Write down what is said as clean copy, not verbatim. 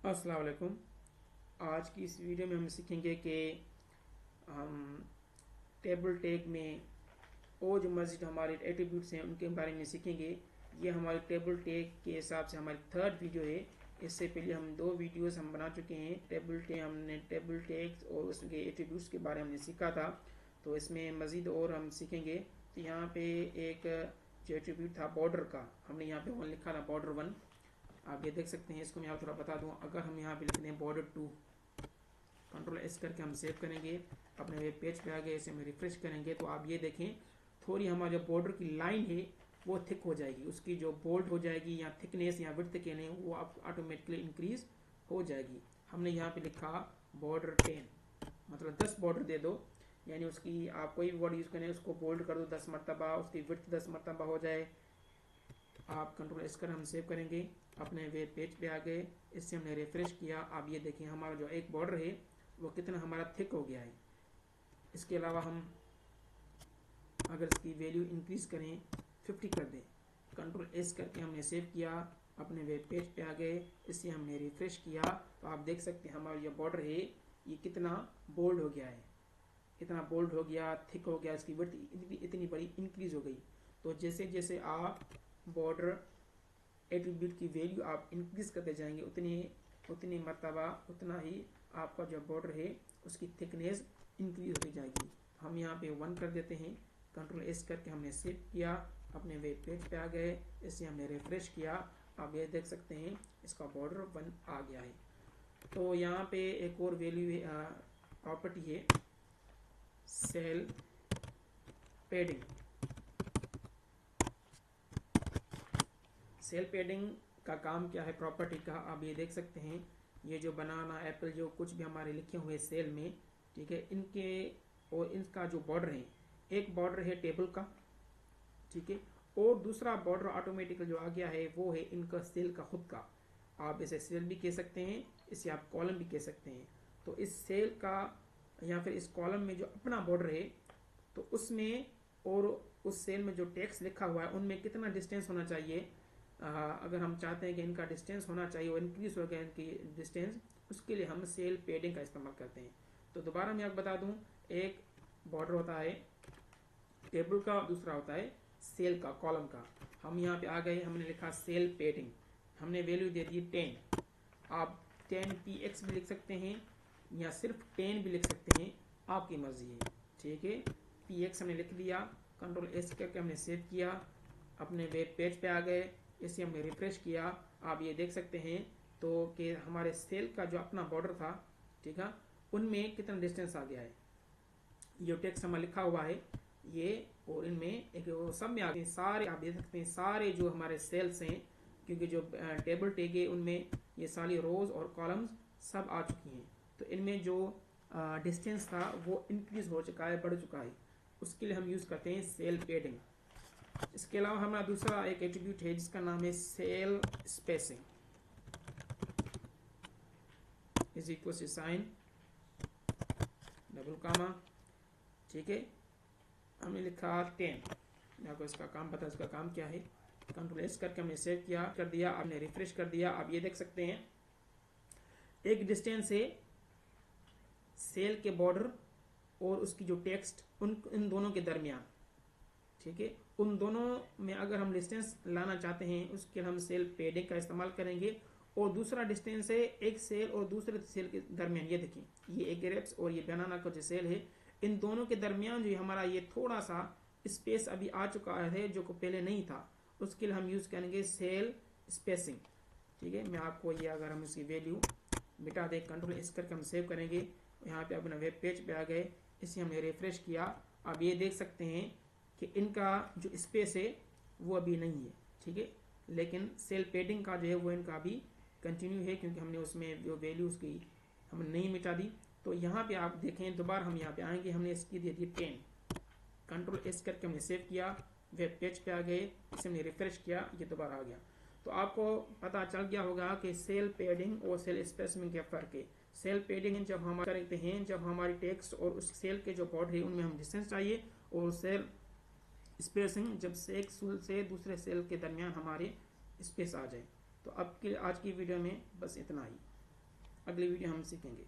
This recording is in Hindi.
अस्सलाम वालेकुम। आज की इस वीडियो में हम सीखेंगे कि हम टेबल टेक में और जो मज़ीद हमारे एट्रीब्यूट्स हैं उनके बारे में सीखेंगे। ये हमारे टेबल टेक के हिसाब से हमारी थर्ड वीडियो है। इससे पहले हम 2 वीडियोस हम बना चुके हैं। हमने टेबल टेक्स और उसके एट्रीब्यूट्स के बारे में हमने सीखा था, तो इसमें मज़ीद और हम सीखेंगे। तो यहाँ पे एक जो एट्रीब्यूट था बॉर्डर का, हमने यहाँ पे 1 लिखा था, बॉर्डर 1। आप ये देख सकते हैं। इसको मैं थोड़ा बता दूँ। अगर हम यहाँ पे लिखते हैं बॉर्डर 2, कंट्रोल एस करके हम सेव करेंगे, अपने वेब पेज पे आ गए, इसे हम रिफ्रेश करेंगे तो आप ये देखें थोड़ी हमारे जो बॉर्डर की लाइन है वो थिक हो जाएगी, उसकी जो बोल्ड हो जाएगी या थिकनेस या विड्थ के लिए वो आप ऑटोमेटिकली इंक्रीज हो जाएगी। हमने यहाँ पे लिखा बॉर्डर 10, मतलब 10 बॉर्डर दे दो, यानी उसकी आप कोई भी वर्ड यूज़ करें उसको बोल्ड कर दो 10 मरतबा, उसकी विड्थ 10 मरतबा हो जाए। आप कंट्रोल एस कर हम सेव करेंगे, अपने वेब पेज पे आ गए, इससे हमने रिफ्रेश किया। आप ये देखें हमारा जो एक बॉर्डर है वो कितना हमारा थिक हो गया है। इसके अलावा हम अगर इसकी वैल्यू इंक्रीज करें 50 कर दें, कंट्रोल एस करके हमने सेव किया, अपने वेब पेज पे आ गए, इससे हमने रिफ्रेश किया तो आप देख सकते हैं हमारा जो बॉर्डर है ये कितना बोल्ड हो गया है, कितना बोल्ड हो गया, थिक हो गया, इसकी विड्थ इतनी बड़ी इंक्रीज हो गई। तो जैसे जैसे आप बॉर्डर एट्रीब्यूट की वैल्यू आप इंक्रीज करते जाएंगे उतनी मरतबा उतना ही आपका जो बॉर्डर है उसकी थिकनेस इंक्रीज होती जाएगी। हम यहाँ पे 1 कर देते हैं, कंट्रोल एस करके हमने सेव किया, अपने वेब पेज पे आ गए, इससे हमने रिफ्रेश किया। आप ये देख सकते हैं इसका बॉर्डर 1 आ गया है। तो यहाँ पे एक और वैल्यू प्रॉपर्टी है सेल पेडिंग। सेल पेडिंग का काम क्या है प्रॉपर्टी का, आप ये देख सकते हैं। ये जो बनाना एप्पल जो कुछ भी हमारे लिखे हुए सेल में, ठीक है, इनके और इनका जो बॉर्डर है, एक बॉर्डर है टेबल का, ठीक है, और दूसरा बॉर्डर ऑटोमेटिकल जो आ गया है वो है इनका सेल का खुद का। आप इसे सेल भी कह सकते हैं, इसे आप कॉलम भी कह सकते हैं। तो इस सेल का या फिर इस कॉलम में जो अपना बॉर्डर है तो उसमें और उस सेल में जो टेक्स्ट लिखा हुआ है उनमें कितना डिस्टेंस होना चाहिए। अगर हम चाहते हैं कि इनका डिस्टेंस होना चाहिए और इंक्रीज हो गया इनकी डिस्टेंस, उसके लिए हम सेल पेडिंग का इस्तेमाल करते हैं। तो दोबारा मैं आपको बता दूं, एक बॉर्डर होता है टेबल का, दूसरा होता है सेल का, कॉलम का। हम यहाँ पे आ गए, हमने लिखा सेल पेडिंग, हमने वैल्यू दे दी 10। आप 10px भी लिख सकते हैं या सिर्फ 10 भी लिख सकते हैं, आपकी मर्जी है, ठीक है। px हमने लिख दिया, कंट्रोल एस करके हमने सेव किया, अपने वेब पेज पे आ गए, इसे हमने रिफ्रेश किया। आप ये देख सकते हैं तो कि हमारे सेल का जो अपना बॉर्डर था, ठीक है, उनमें कितना डिस्टेंस आ गया है। ये टेक्स्ट हमारा लिखा हुआ है ये, और इनमें एक सब में आ गए सारे, आप देख सकते हैं सारे जो हमारे सेल्स हैं, क्योंकि जो टेबल टेक है उनमें ये सारी रोज और कॉलम्स सब आ चुकी हैं। तो इनमें जो डिस्टेंस था वो इंक्रीज हो चुका है, बढ़ चुका है। उसके लिए हम यूज़ करते हैं सेल पेडिंग। इसके अलावा हमारा दूसरा एक एट्रीब्यूट है जिसका नाम है cell spacing, is equal to sign double comma, ठीक है। हमने लिखा 10, मैं आपको इसका काम बता, इसका काम क्या है। कंट्रोल एस करके हमने सेव किया कर दिया, आपने रिफ्रेश कर दिया। आप ये देख सकते हैं एक डिस्टेंस है सेल के बॉर्डर और उसकी जो टेक्स्ट इन दोनों के दरमियान, ठीक है, उन दोनों में अगर हम डिस्टेंस लाना चाहते हैं उसके हम सेल पेडिंग का इस्तेमाल करेंगे। और दूसरा डिस्टेंस है एक सेल और दूसरे सेल के दरमियान, ये देखिए ये एक ग्रेप्स और ये बनाना का जो सेल है, इन दोनों के दरमियान जो हमारा ये थोड़ा सा स्पेस अभी आ चुका है जो को पहले नहीं था, उसके लिए हम यूज़ करेंगे सेल स्पेसिंग, ठीक है। मैं आपको ये, अगर हम इसकी वैल्यू मिटा दें, कंट्रोल एस करके हम सेव करेंगे, यहाँ पे अपना वेब पेज पे आ गए, इसे हमने रिफ्रेश किया। आप ये देख सकते हैं कि इनका जो स्पेस है वो अभी नहीं है, ठीक है, लेकिन सेल पेडिंग का जो है वो इनका अभी कंटिन्यू है, क्योंकि हमने उसमें जो वैल्यू उसकी हमने नहीं मिटा दी। तो यहाँ पे आप देखें, दोबारा हम यहाँ पे आएंगे, हमने इसकी दे दी 10, कंट्रोल एस करके हमने सेव किया, वेब पेज पे आ गए, इसे हमने रिफ्रेश किया, ये दोबारा आ गया। तो आपको पता चल गया होगा कि सेल पेडिंग और सेल स्पेसिंग क्या फ़र्क है। सेल पेडिंग जब हम करते हैं जब हमारी टेक्स्ट और उस सेल के जो बॉर्डर है उनमें हम डिस्टेंस चाहिए, और सेल स्पेसिंग जब से एक सेल से दूसरे सेल के दरमियान हमारे स्पेस आ जाए। तो अब के आज की वीडियो में बस इतना ही। अगली वीडियो हम सीखेंगे।